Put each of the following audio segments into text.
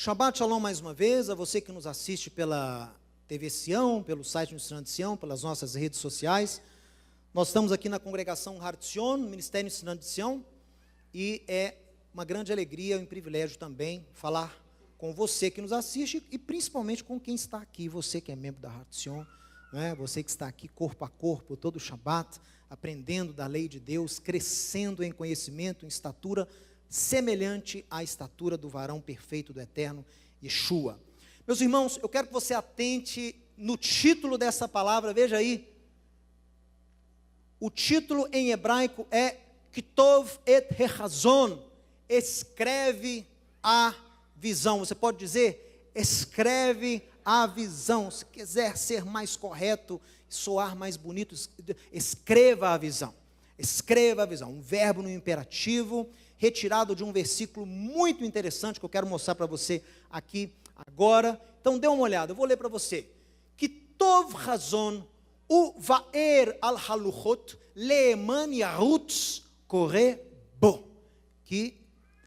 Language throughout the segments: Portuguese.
Shabbat Shalom mais uma vez, a você que nos assiste pela TV Sião, pelo site do Ensinando de Sião, pelas nossas redes sociais. Nós estamos aqui na congregação Har Tzion, no Ministério Ensinando de Sião, e é uma grande alegria e um privilégio também falar com você que nos assiste e principalmente com quem está aqui, você que é membro da Har Tzion, né? Você que está aqui corpo a corpo, todo o Shabbat, aprendendo da lei de Deus, crescendo em conhecimento, em estatura, semelhante à estatura do varão perfeito do eterno Yeshua. Meus irmãos, eu quero que você atente no título dessa palavra, veja aí. O título em hebraico é Kitov et Hechazon, escreve a visão. Você pode dizer, escreve a visão. Se quiser ser mais correto, soar mais bonito, escreva a visão. Escreva a visão. Um verbo no imperativo, retirado de um versículo muito interessante que eu quero mostrar para você aqui agora. Então dê uma olhada, eu vou ler para você. Kitov Hazon u vaer al haluchot leeman yarutz kore bo, que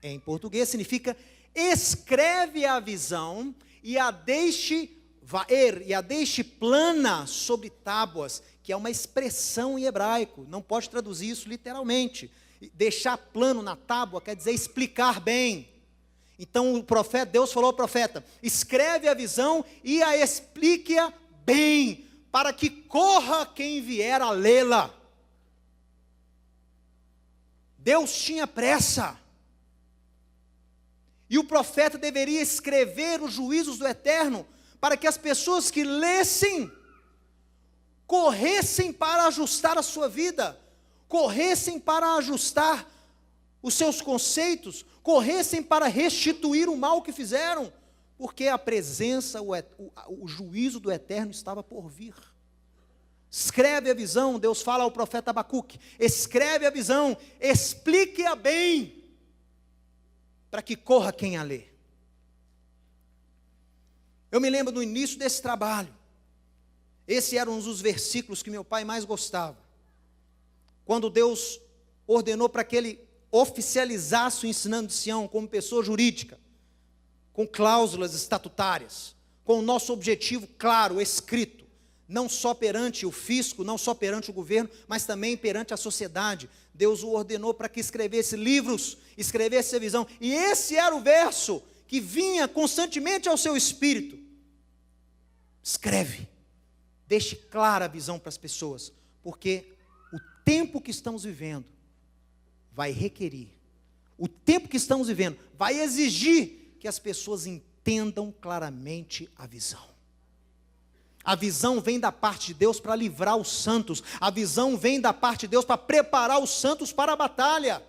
em português significa escreve a visão e a deixe vaer, e a deixe plana sobre tábuas, que é uma expressão em hebraico, não pode traduzir isso literalmente. Deixar plano na tábua quer dizer explicar bem. Então o profeta, Deus falou ao profeta, escreve a visão e a explique-a bem, para que corra quem vier a lê-la. Deus tinha pressa. E o profeta deveria escrever os juízos do eterno, para que as pessoas que lessem, corressem para ajustar a sua vida, corressem para ajustar os seus conceitos, corressem para restituir o mal que fizeram, porque a presença, o juízo do eterno estava por vir. Escreve a visão, Deus fala ao profeta Abacuque, escreve a visão, explique-a bem, para que corra quem a lê. Eu me lembro do início desse trabalho, esse era um dos versículos que meu pai mais gostava, quando Deus ordenou para que ele oficializasse o Ensinando de Sião como pessoa jurídica, com cláusulas estatutárias, com o nosso objetivo claro, escrito, não só perante o fisco, não só perante o governo, mas também perante a sociedade. Deus o ordenou para que escrevesse livros, escrevesse a visão, e esse era o verso que vinha constantemente ao seu espírito. Escreve, deixe clara a visão para as pessoas, porque o tempo que estamos vivendo vai requerir, o tempo que estamos vivendo vai exigir que as pessoas entendam claramente a visão. A visão vem da parte de Deus para livrar os santos, a visão vem da parte de Deus para preparar os santos para a batalha,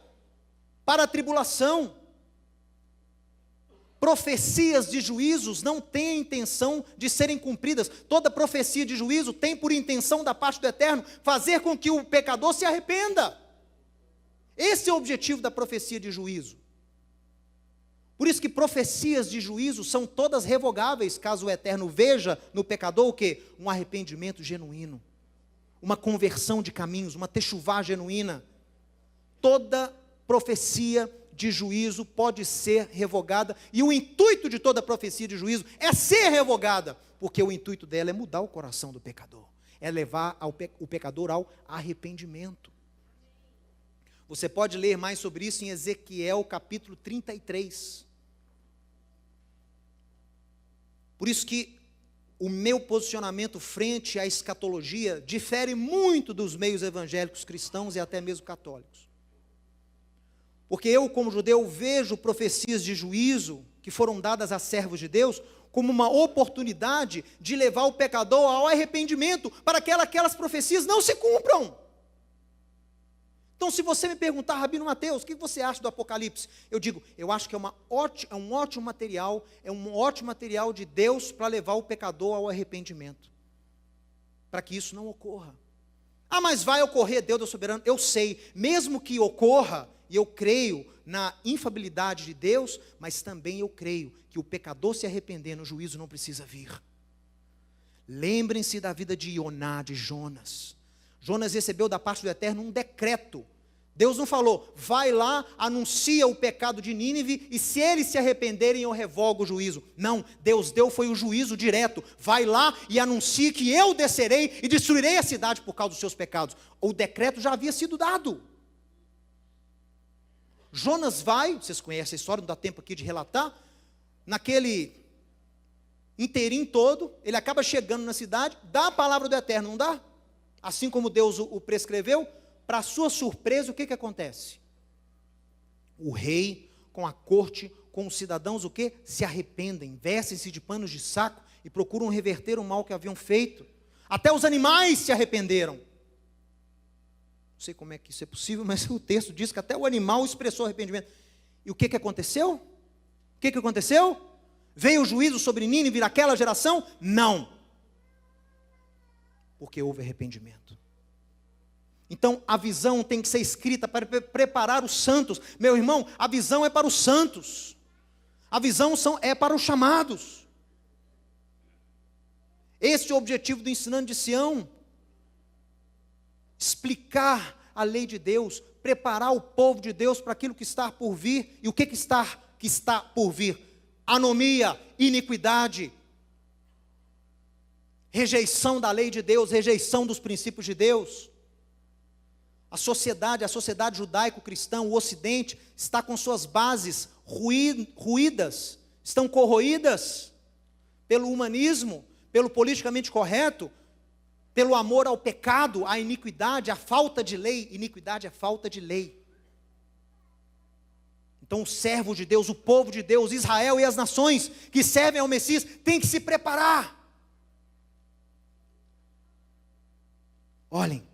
para a tribulação. Profecias de juízos não têm a intenção de serem cumpridas. Toda profecia de juízo tem por intenção da parte do Eterno fazer com que o pecador se arrependa. Esse é o objetivo da profecia de juízo. Por isso que profecias de juízo são todas revogáveis, caso o Eterno veja no pecador o quê? Um arrependimento genuíno, uma conversão de caminhos, uma techuvá genuína. Toda profecia de juízo pode ser revogada, e o intuito de toda profecia de juízo é ser revogada, porque o intuito dela é mudar o coração do pecador, é levar o pecador ao arrependimento. Você pode ler mais sobre isso em Ezequiel capítulo 33. Por isso que o meu posicionamento frente à escatologia difere muito dos meios evangélicos cristãos e até mesmo católicos. Porque eu, como judeu, vejo profecias de juízo que foram dadas a servos de Deus como uma oportunidade de levar o pecador ao arrependimento, para que aquelas profecias não se cumpram. Então, se você me perguntar, Rabino Mateus, o que você acha do Apocalipse? Eu digo, eu acho que é um ótimo material de Deus para levar o pecador ao arrependimento, para que isso não ocorra. Ah, mas vai ocorrer, Deus é soberano. Eu sei, mesmo que ocorra, e eu creio na infalibilidade de Deus, mas também eu creio que o pecador se arrependendo, o juízo não precisa vir. Lembrem-se da vida de Ioná, de Jonas. Jonas recebeu da parte do Eterno um decreto Deus não falou, vai lá, anuncia o pecado de Nínive, e se eles se arrependerem, eu revogo o juízo. Não, Deus deu foi o juízo direto. Vai lá e anuncie que eu descerei e destruirei a cidade por causa dos seus pecados. O decreto já havia sido dado. Jonas vai, vocês conhecem a história, não dá tempo aqui de relatar, naquele inteirinho todo, ele acaba chegando na cidade, dá a palavra do Eterno, não dá? Assim como Deus o prescreveu. Para sua surpresa, o que acontece? O rei, com a corte, com os cidadãos, o que? Se arrependem, vestem-se de panos de saco e procuram reverter o mal que haviam feito. Até os animais se arrependeram. Não sei como é que isso é possível, mas o texto diz que até o animal expressou arrependimento. E o que aconteceu? O que aconteceu? Veio o juízo sobre Nínive naquela geração? Não. Porque houve arrependimento. Então, a visão tem que ser escrita para preparar os santos. Meu irmão, a visão é para os santos. A visão é para os chamados. Este é o objetivo do Ensinando de Sião. Explicar a lei de Deus, preparar o povo de Deus para aquilo que está por vir. E o que está por vir? Anomia, iniquidade, rejeição da lei de Deus, rejeição dos princípios de Deus. A sociedade judaico-cristã, o Ocidente, está com suas bases ruídas, estão corroídas pelo humanismo, pelo politicamente correto, pelo amor ao pecado, à iniquidade, à falta de lei. Iniquidade é falta de lei. Então o servo de Deus, o povo de Deus, Israel e as nações que servem ao Messias, têm que se preparar. Olhem,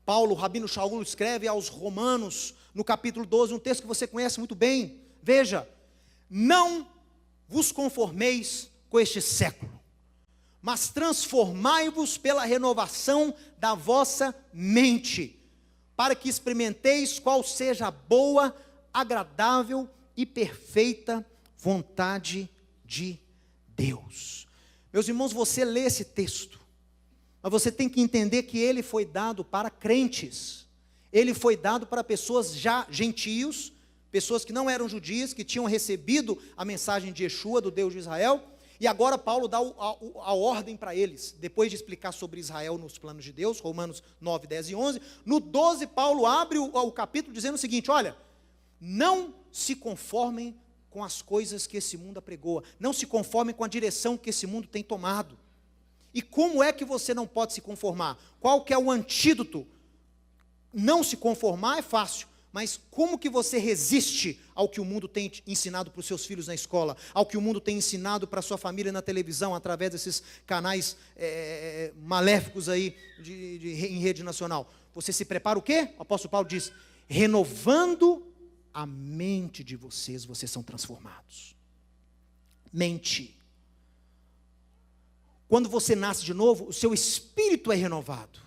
Paulo, o Rabino Shaul, escreve aos Romanos, no capítulo 12, um texto que você conhece muito bem. Veja, não vos conformeis com este século, mas transformai-vos pela renovação da vossa mente, para que experimenteis qual seja a boa, agradável e perfeita vontade de Deus. Meus irmãos, você lê esse texto, mas você tem que entender que ele foi dado para crentes. Ele foi dado para pessoas já gentios, pessoas que não eram judias, que tinham recebido a mensagem de Yeshua, do Deus de Israel. E agora Paulo dá a ordem para eles, depois de explicar sobre Israel nos planos de Deus, Romanos 9, 10 e 11. No 12, Paulo abre o capítulo dizendo o seguinte: olha, não se conformem com as coisas que esse mundo apregoa, não se conformem com a direção que esse mundo tem tomado. E como é que você não pode se conformar? Qual que é o antídoto? Não se conformar é fácil, mas como que você resiste ao que o mundo tem ensinado para os seus filhos na escola, ao que o mundo tem ensinado para a sua família na televisão, através desses canais maléficos aí em rede nacional? Você se prepara o quê? O apóstolo Paulo diz, renovando a mente de vocês, vocês são transformados. Mente. Quando você nasce de novo, o seu espírito é renovado.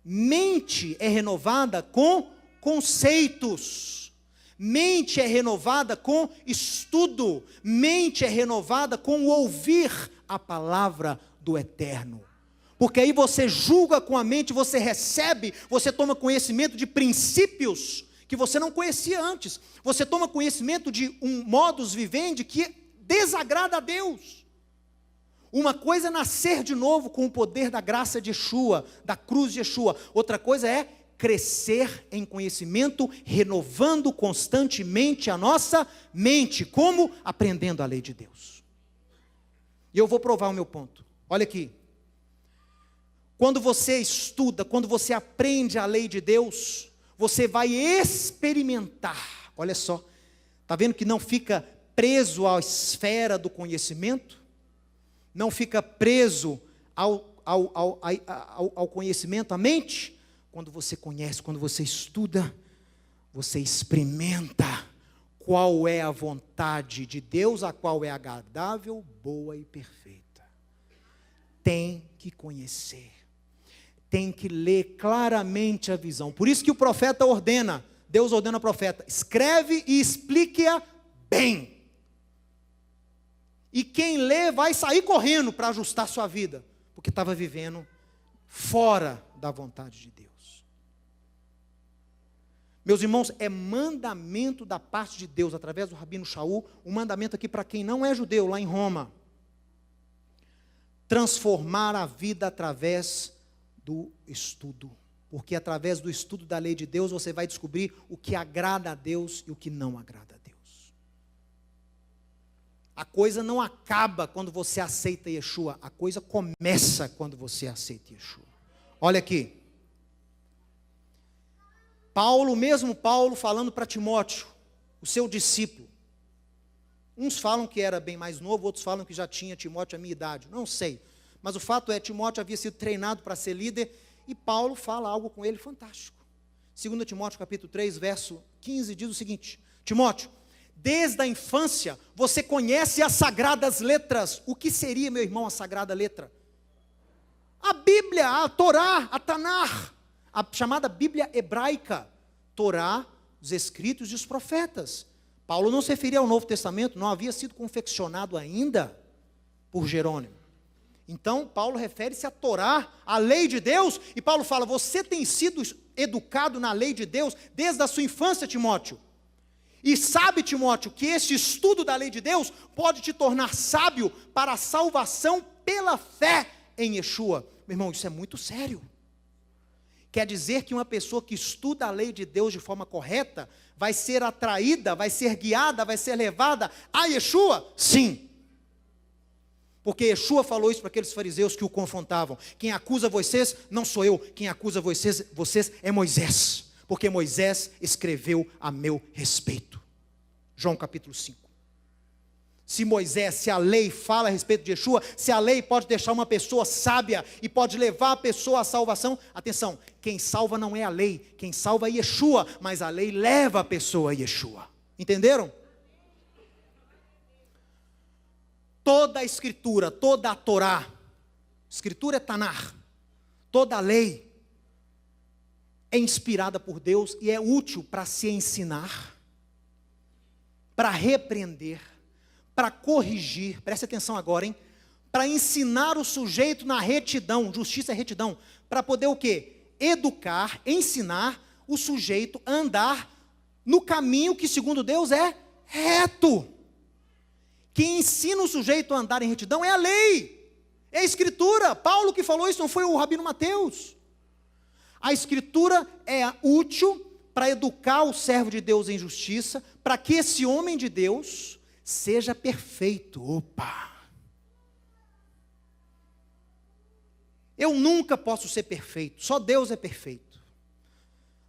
Mente é renovada com conceitos. Mente é renovada com estudo. Mente é renovada com o ouvir a palavra do Eterno. Porque aí você julga com a mente, você recebe, você toma conhecimento de princípios que você não conhecia antes. Você toma conhecimento de um modus vivendi que desagrada a Deus. Uma coisa é nascer de novo com o poder da graça de Yeshua, da cruz de Yeshua. Outra coisa é crescer em conhecimento, renovando constantemente a nossa mente. Como? Aprendendo a lei de Deus. E eu vou provar o meu ponto. Olha aqui. Quando você estuda, quando você aprende a lei de Deus, você vai experimentar. Olha só. Está vendo que não fica preso à esfera do conhecimento? Não fica preso ao conhecimento, à mente. Quando você conhece, quando você estuda, você experimenta qual é a vontade de Deus, a qual é agradável, boa e perfeita. Tem que conhecer, tem que ler claramente a visão. Por isso que o profeta ordena, Deus ordena ao profeta, escreve e explique-a bem. E quem lê vai sair correndo para ajustar sua vida, porque estava vivendo fora da vontade de Deus. Meus irmãos, é mandamento da parte de Deus, através do Rabino Shaul, um mandamento aqui para quem não é judeu, lá em Roma. Transformar a vida através do estudo. Porque através do estudo da lei de Deus, você vai descobrir o que agrada a Deus e o que não agrada a Deus. A coisa não acaba quando você aceita Yeshua, a coisa começa quando você aceita Yeshua. Olha aqui. Paulo, mesmo Paulo, falando para Timóteo, o seu discípulo. Uns falam que era bem mais novo, outros falam que já tinha Timóteo a minha idade. Não sei. Mas o fato é, Timóteo havia sido treinado para ser líder, e Paulo fala algo com ele fantástico. 2 Timóteo capítulo 3, verso 15, diz o seguinte: Timóteo, desde a infância, você conhece as sagradas letras. O que seria, meu irmão, a sagrada letra? A Bíblia, a Torá, a Tanar, a chamada Bíblia hebraica, Torá, os escritos e os profetas. Paulo não se referia ao Novo Testamento, não havia sido confeccionado ainda por Jerônimo. Então, Paulo refere-se à Torá, à lei de Deus, e Paulo fala, você tem sido educado na lei de Deus desde a sua infância, Timóteo. E sabe, Timóteo, que esse estudo da lei de Deus pode te tornar sábio para a salvação pela fé em Yeshua. Meu irmão, isso é muito sério. Quer dizer que uma pessoa que estuda a lei de Deus de forma correta, vai ser atraída, vai ser guiada, vai ser levada a Yeshua? Sim. Porque Yeshua falou isso para aqueles fariseus que o confrontavam. Quem acusa vocês não sou eu, quem acusa vocês é Moisés. Porque Moisés escreveu a meu respeito. João capítulo 5. Se Moisés, se a lei fala a respeito de Yeshua, se a lei pode deixar uma pessoa sábia e pode levar a pessoa à salvação, atenção, quem salva não é a lei, quem salva é Yeshua, mas a lei leva a pessoa a Yeshua. Entenderam? Toda a escritura, toda a Torá, escritura é Tanar, toda a lei é inspirada por Deus e é útil para se ensinar, para repreender, para corrigir, preste atenção agora, hein? Para ensinar o sujeito na retidão, justiça é retidão, para poder o quê? Educar, ensinar o sujeito a andar no caminho que segundo Deus é reto. Quem ensina o sujeito a andar em retidão é a lei, é a escritura. Paulo que falou isso, não foi o Rabino Mateus. A escritura é útil para educar o servo de Deus em justiça, para que esse homem de Deus seja perfeito. Opa! Eu nunca posso ser perfeito, só Deus é perfeito.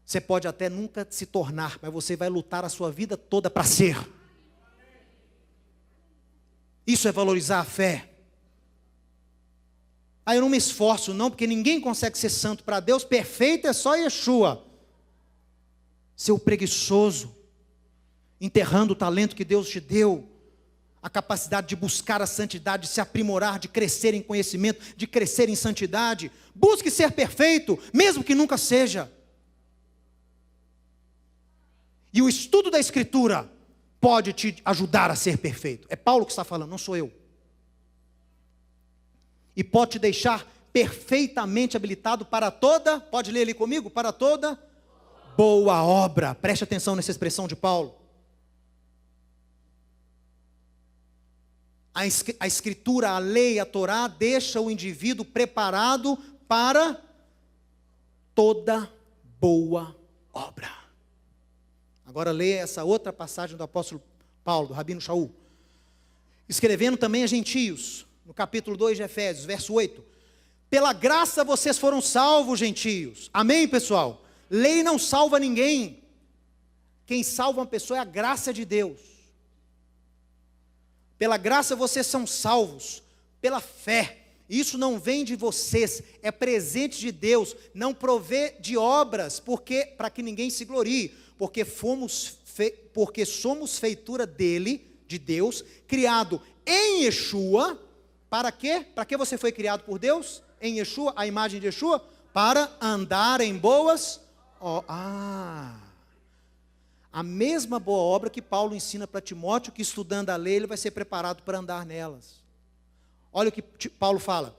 Você pode até nunca se tornar, mas você vai lutar a sua vida toda para ser. Isso é valorizar a fé. Ah, eu não me esforço não, porque ninguém consegue ser santo para Deus, perfeito é só Yeshua. Seu preguiçoso, enterrando o talento que Deus te deu, a capacidade de buscar a santidade, de se aprimorar, de crescer em conhecimento, de crescer em santidade. Busque ser perfeito, mesmo que nunca seja. E o estudo da Escritura pode te ajudar a ser perfeito. É Paulo que está falando, não sou eu. E pode te deixar perfeitamente habilitado para toda, pode ler ali comigo, para toda boa obra. Preste atenção nessa expressão de Paulo. A Escritura, a lei, a Torá, deixa o indivíduo preparado para toda boa obra. Agora leia essa outra passagem do apóstolo Paulo, do Rabino Shaul. Escrevendo também a gentios, no capítulo 2 de Efésios, verso 8. Pela graça vocês foram salvos, gentios. Amém, pessoal? Lei não salva ninguém. Quem salva uma pessoa é a graça de Deus. Pela graça vocês são salvos, pela fé. Isso não vem de vocês, é presente de Deus. Não provê de obras, para que ninguém se glorie. Porque somos feitura dele, de Deus, criado em Yeshua. Para quê? Para que você foi criado por Deus? Em Yeshua, a imagem de Yeshua? Para andar em boas a mesma boa obra que Paulo ensina para Timóteo, que estudando a lei, ele vai ser preparado para andar nelas. Olha o que Paulo fala.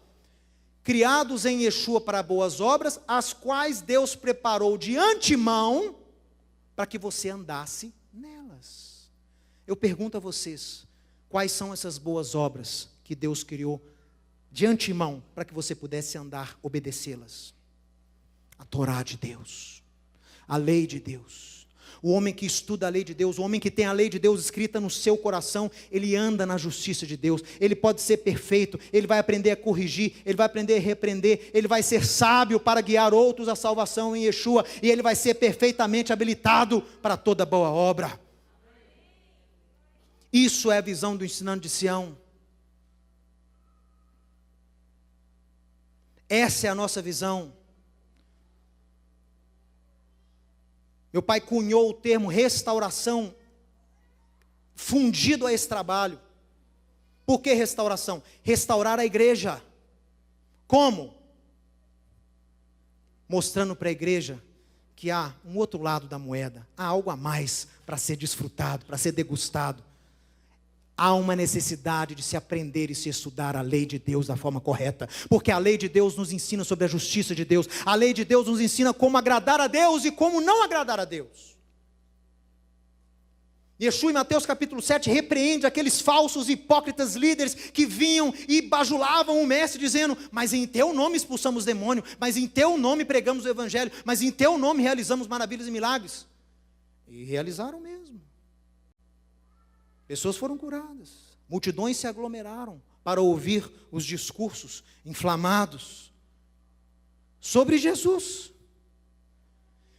Criados em Yeshua para boas obras, as quais Deus preparou de antemão. para que você andasse nelas. Eu pergunto a vocês, quais são essas boas obras que Deus criou de antemão para que você pudesse andar, obedecê-las? A Torá de Deus, a lei de Deus. O homem que estuda a lei de Deus, o homem que tem a lei de Deus escrita no seu coração, ele anda na justiça de Deus, ele pode ser perfeito, ele vai aprender a corrigir, ele vai aprender a repreender, ele vai ser sábio para guiar outros à salvação em Yeshua, e ele vai ser perfeitamente habilitado para toda boa obra. Isso é a visão do ensinando de Sião. Essa é a nossa visão. Meu pai cunhou o termo restauração, fundido a esse trabalho. Por que restauração? Restaurar a igreja. Como? Mostrando para a igreja que há um outro lado da moeda, há algo a mais para ser desfrutado, para ser degustado. Há uma necessidade de se aprender e se estudar a lei de Deus da forma correta, porque a lei de Deus nos ensina sobre a justiça de Deus, a lei de Deus nos ensina como agradar a Deus e como não agradar a Deus. Yeshua em Mateus capítulo 7 repreende aqueles falsos hipócritas líderes que vinham e bajulavam o mestre dizendo: mas em teu nome expulsamos demônio, mas em teu nome pregamos o evangelho, mas em teu nome realizamos maravilhas e milagres. E realizaram mesmo. Pessoas foram curadas, multidões se aglomeraram para ouvir os discursos inflamados sobre Jesus.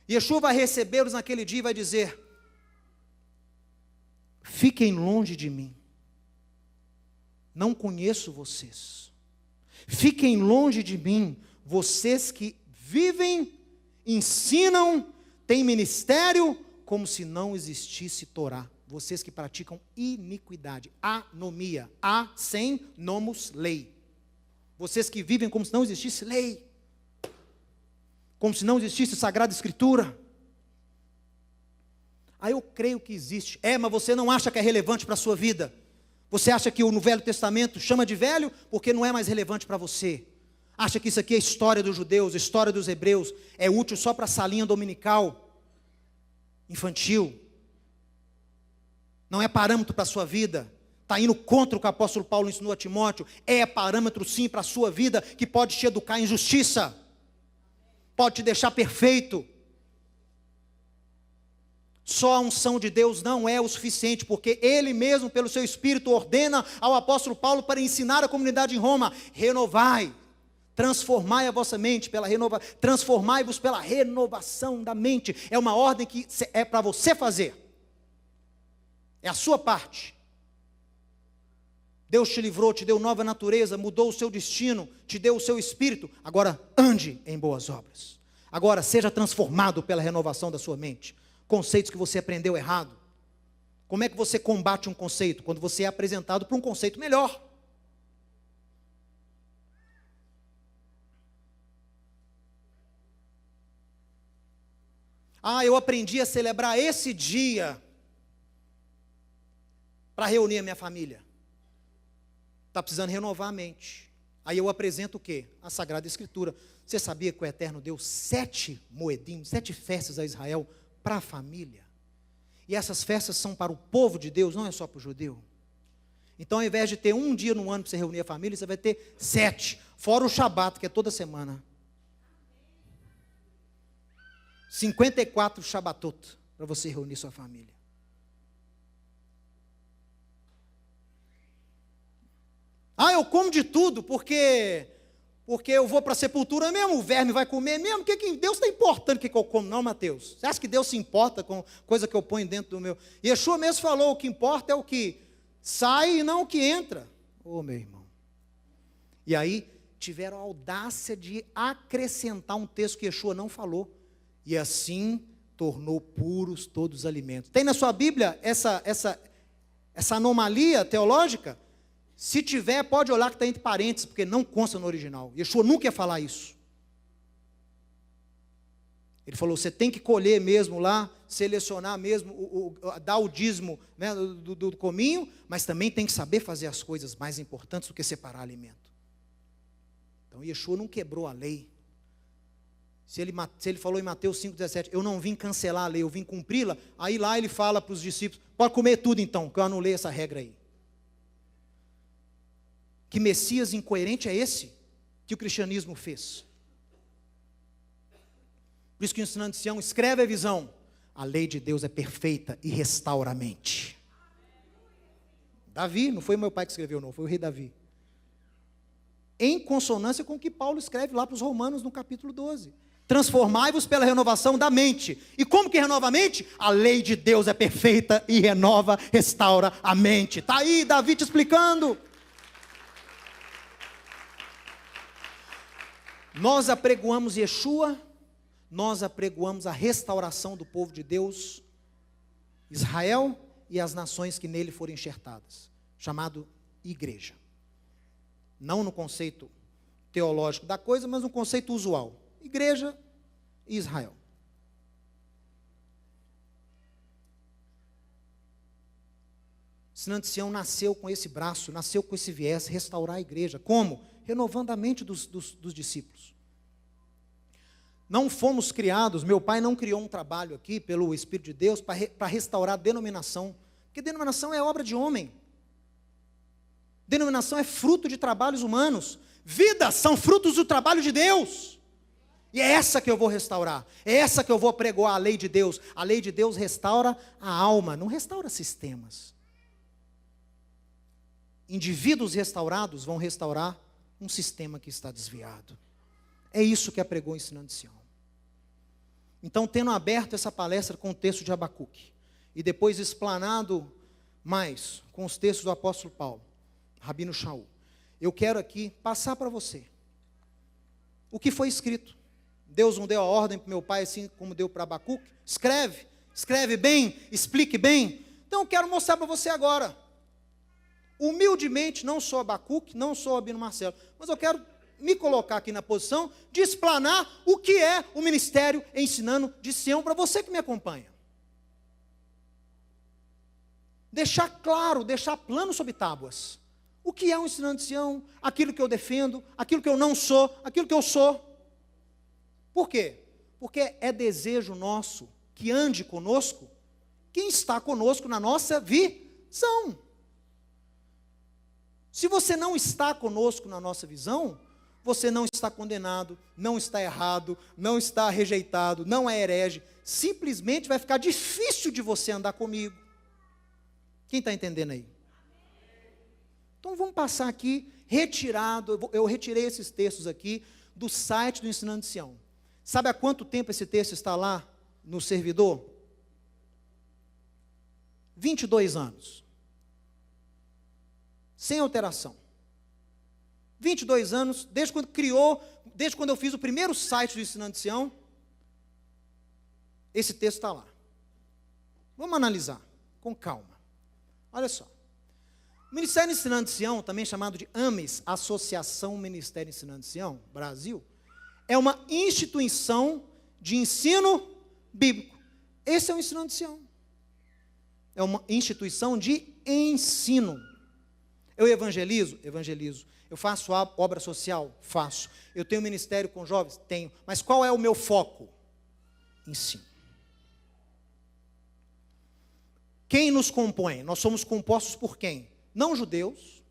Yeshua vai recebê-los naquele dia e vai dizer: fiquem longe de mim, não conheço vocês. Fiquem longe de mim, vocês que vivem, ensinam, têm ministério como se não existisse Torá. Vocês que praticam iniquidade, anomia, sem nomos, lei. Vocês que vivem como se não existisse lei, como se não existisse Sagrada Escritura. Aí eu creio que existe. Mas você não acha que é relevante para a sua vida? Você acha que no Velho Testamento chama de velho porque não é mais relevante para você? Acha que isso aqui é história dos judeus, história dos hebreus, é útil só para a salinha dominical, infantil? Não é parâmetro para a sua vida? Está indo contra o que o apóstolo Paulo ensinou a Timóteo? É parâmetro sim para a sua vida, que pode te educar em justiça, pode te deixar perfeito. Só a unção de Deus não é o suficiente, porque Ele mesmo, pelo seu Espírito, ordena ao apóstolo Paulo para ensinar a comunidade em Roma: renovai, transformai a vossa mente, transformai-vos pela renovação da mente. É uma ordem que é para você fazer. É a sua parte. Deus te livrou, te deu nova natureza, mudou o seu destino, te deu o seu espírito. Agora ande em boas obras. Agora seja transformado pela renovação da sua mente. Conceitos que você aprendeu errado. Como é que você combate um conceito? Quando você é apresentado para um conceito melhor. Eu aprendi a celebrar esse dia para reunir a minha família. Está precisando renovar a mente. Aí eu apresento o quê? A Sagrada Escritura. Você sabia que o Eterno deu 7 moedim, 7 festas a Israel para a família? E essas festas são para o povo de Deus, não é só para o judeu. Então, ao invés de ter um dia no ano para você reunir a família, você vai ter 7, fora o Shabat, que é toda semana. 54 Shabatot para você reunir sua família. Eu como de tudo, porque eu vou para a sepultura mesmo, o verme vai comer mesmo. Que Deus está importando o que eu como? Não, Mateus. Você acha que Deus se importa com coisa que eu ponho dentro do meu? Yeshua mesmo falou: o que importa é o que sai e não o que entra. Meu irmão. E aí tiveram a audácia de acrescentar um texto que Yeshua não falou. E assim tornou puros todos os alimentos. Tem na sua Bíblia essa anomalia teológica? Se tiver, pode olhar que está entre parênteses, porque não consta no original. Yeshua nunca ia falar isso. Ele falou: você tem que colher mesmo lá, selecionar mesmo, dar o dízimo, né, do cominho, mas também tem que saber fazer as coisas mais importantes do que separar alimento. Então Yeshua não quebrou a lei. Se ele falou em Mateus 5,17, eu não vim cancelar a lei, eu vim cumpri-la, aí lá ele fala para os discípulos, pode comer tudo então, que eu anulei essa regra aí. Que Messias incoerente é esse que o cristianismo fez? Por isso que o ensinante de Sião escreve a visão, a lei de Deus é perfeita e restaura a mente. Davi, não foi meu pai que escreveu não, foi o rei Davi. Em consonância com o que Paulo escreve lá para os Romanos no capítulo 12. Transformai-vos pela renovação da mente. E como que renova a mente? A lei de Deus é perfeita e renova, restaura a mente. Está aí Davi te explicando. Nós apregoamos Yeshua, nós apregoamos a restauração do povo de Deus, Israel e as nações que nele foram enxertadas, chamado igreja. Não no conceito teológico da coisa, mas no conceito usual. Igreja e Israel. Ensinante de Sião nasceu com esse braço, nasceu com esse viés, restaurar a igreja. Como? Renovando a mente dos discípulos. Não fomos criados, meu pai não criou um trabalho aqui, pelo Espírito de Deus, para restaurar a denominação. Porque denominação é obra de homem. Denominação é fruto de trabalhos humanos. Vidas são frutos do trabalho de Deus. E é essa que eu vou restaurar. É essa que eu vou apregoar, a lei de Deus. A lei de Deus restaura a alma, não restaura sistemas. Indivíduos restaurados vão restaurar um sistema que está desviado. É isso que apregou o ensinante de Sião. Então, tendo aberto essa palestra com o texto de Abacuque, e depois explanado mais com os textos do apóstolo Paulo, Rabino Shaul, eu quero aqui passar para você o que foi escrito. Deus não deu a ordem para meu pai assim como deu para Abacuque? Escreve bem, explique bem. Então eu quero mostrar para você agora. Humildemente, não sou Abacuque, não sou Rabino Marcelo, mas eu quero me colocar aqui na posição de explanar o que é o ministério ensinando de Sião para você que me acompanha. Deixar claro, deixar plano sobre tábuas. O que é um ensinante de Sião? Aquilo que eu defendo, aquilo que eu não sou, aquilo que eu sou. Por quê? Porque é desejo nosso que ande conosco quem está conosco na nossa visão. Se você não está conosco na nossa visão, você não está condenado, não está errado, não está rejeitado, não é herege. Simplesmente vai ficar difícil de você andar comigo. Quem está entendendo aí? Então vamos passar aqui, retirado, eu retirei esses textos aqui do site do Ensinando de Sião. Sabe há quanto tempo esse texto está lá no servidor? 22 anos. Sem alteração. 22 anos, desde quando eu fiz o primeiro site do Ensinando de Sião, esse texto está lá. Vamos analisar, com calma. Olha só. O Ministério Ensinando de Sião, também chamado de AMES, Associação Ministério Ensinando de Sião, Brasil, é uma instituição de ensino bíblico. Esse é o Ensinando de Sião. É uma instituição de ensino. Eu evangelizo? Evangelizo. Eu faço obra social? Faço. Eu tenho ministério com jovens? Tenho. Mas qual é o meu foco? Ensino. Quem nos compõe? Nós somos compostos por quem? Não judeus,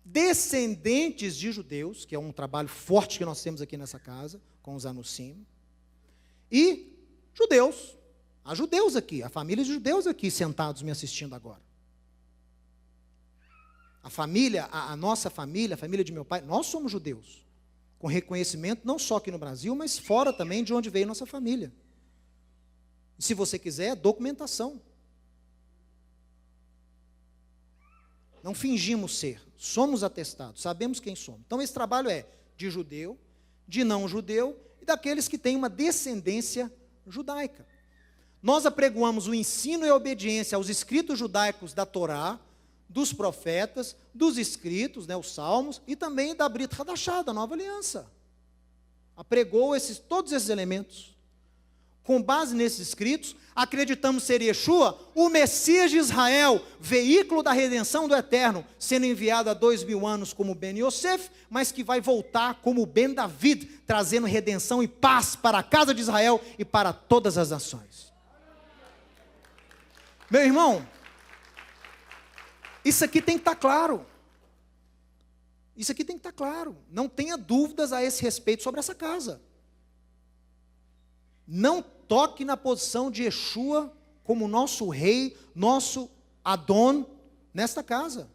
descendentes de judeus, que é um trabalho forte que nós temos aqui nessa casa, com os Anusim, e judeus. Há judeus aqui, há famílias de judeus aqui sentados me assistindo agora. A família, a nossa família, a família de meu pai, nós somos judeus, com reconhecimento não só aqui no Brasil, mas fora também de onde veio nossa família. E se você quiser, documentação. Não fingimos ser, somos atestados, sabemos quem somos. Então esse trabalho é de judeu, de não judeu e daqueles que têm uma descendência judaica. Nós apregoamos o ensino e a obediência aos escritos judaicos da Torá, dos profetas, dos escritos, os salmos, e também da Brit Hadashah, da Nova Aliança. Apregou todos esses elementos. Com base nesses escritos, acreditamos ser Yeshua, o Messias de Israel, veículo da redenção do Eterno, sendo enviado há 2000 anos como Ben Yosef, mas que vai voltar como Ben David, trazendo redenção e paz para a casa de Israel e para todas as nações. Meu irmão, isso aqui tem que estar claro. Isso aqui tem que estar claro. Não tenha dúvidas a esse respeito sobre essa casa. Não toque na posição de Yeshua como nosso rei, nosso Adon, nesta casa.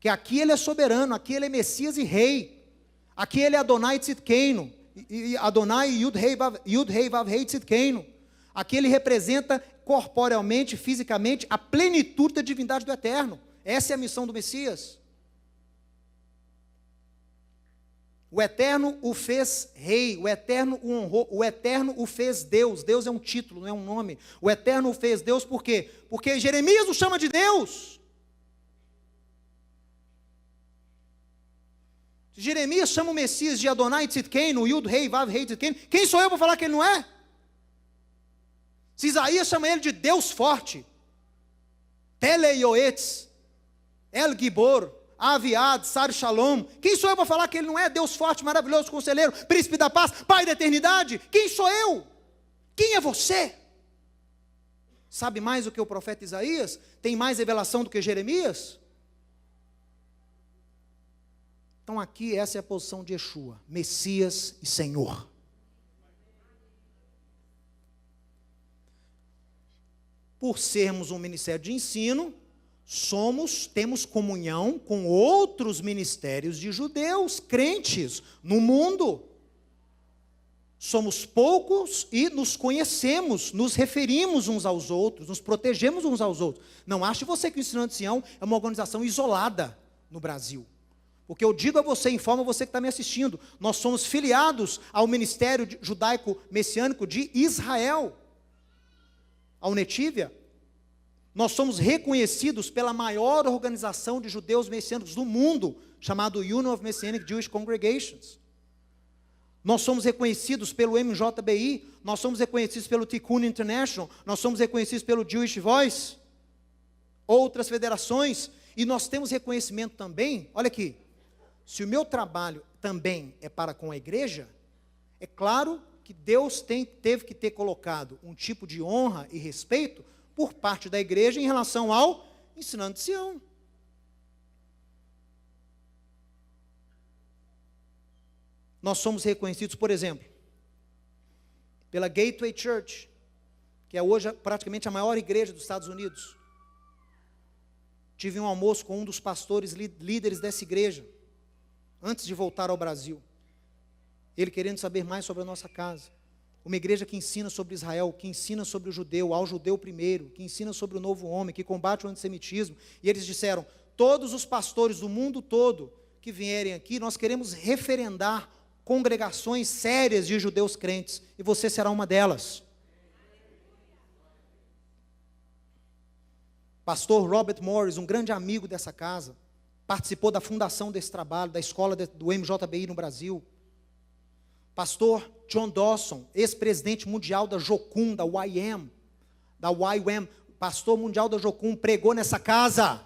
Que aqui ele é soberano, aqui ele é Messias e rei. Aqui ele é Adonai Tzidkenu, Adonai Yud-Hei Vav-Hei Tzidkenu. Aqui ele representa corporealmente, fisicamente, a plenitude da divindade do Eterno. Essa é a missão do Messias. O Eterno o fez rei, o Eterno o honrou, o Eterno o fez Deus. Deus é um título, não é um nome. O Eterno o fez Deus por quê? Porque Jeremias o chama de Deus. Jeremias chama o Messias de Adonai Tzidkenu, Yud-Hei Vav-Hei Tzidkenu. Quem sou eu para falar que ele não é? Se Isaías chama ele de Deus forte, Teleioetz, El Gibor, Aviad, Sar Shalom. Quem sou eu para falar que ele não é Deus forte, maravilhoso, conselheiro, príncipe da paz, pai da eternidade? Quem sou eu? Quem é você? Sabe mais do que o profeta Isaías? Tem mais revelação do que Jeremias? Então aqui essa é a posição de Yeshua, Messias e Senhor. Por sermos um ministério de ensino, temos comunhão com outros ministérios de judeus, crentes, no mundo. Somos poucos e nos conhecemos, nos referimos uns aos outros, nos protegemos uns aos outros. Não ache você que o Ensinando de Sião é uma organização isolada no Brasil. Porque eu digo a você, informo a você que está me assistindo, nós somos filiados ao Ministério Judaico Messiânico de Israel, a Unetívia. Nós somos reconhecidos pela maior organização de judeus messiânicos do mundo, chamado Union of Messianic Jewish Congregations. Nós somos reconhecidos pelo MJBI, nós somos reconhecidos pelo Tikkun International, nós somos reconhecidos pelo Jewish Voice, outras federações, e nós temos reconhecimento também, olha aqui, se o meu trabalho também é para com a igreja, é claro que Deus teve que ter colocado um tipo de honra e respeito por parte da igreja em relação ao Ensinando de Sião. Nós somos reconhecidos, por exemplo, pela Gateway Church, que é hoje praticamente a maior igreja dos Estados Unidos. Tive um almoço com um dos pastores líderes dessa igreja, antes de voltar ao Brasil. Ele querendo saber mais sobre a nossa casa. Uma igreja que ensina sobre Israel, que ensina sobre o judeu, ao judeu primeiro, que ensina sobre o novo homem, que combate o antissemitismo. E eles disseram, todos os pastores do mundo todo que vierem aqui, nós queremos referendar congregações sérias de judeus crentes, e você será uma delas. Pastor Robert Morris, um grande amigo dessa casa, participou da fundação desse trabalho, da escola do MJBI no Brasil. Pastor John Dawson, ex-presidente mundial da Jocum, da YM, pastor mundial da Jocum, pregou nessa casa.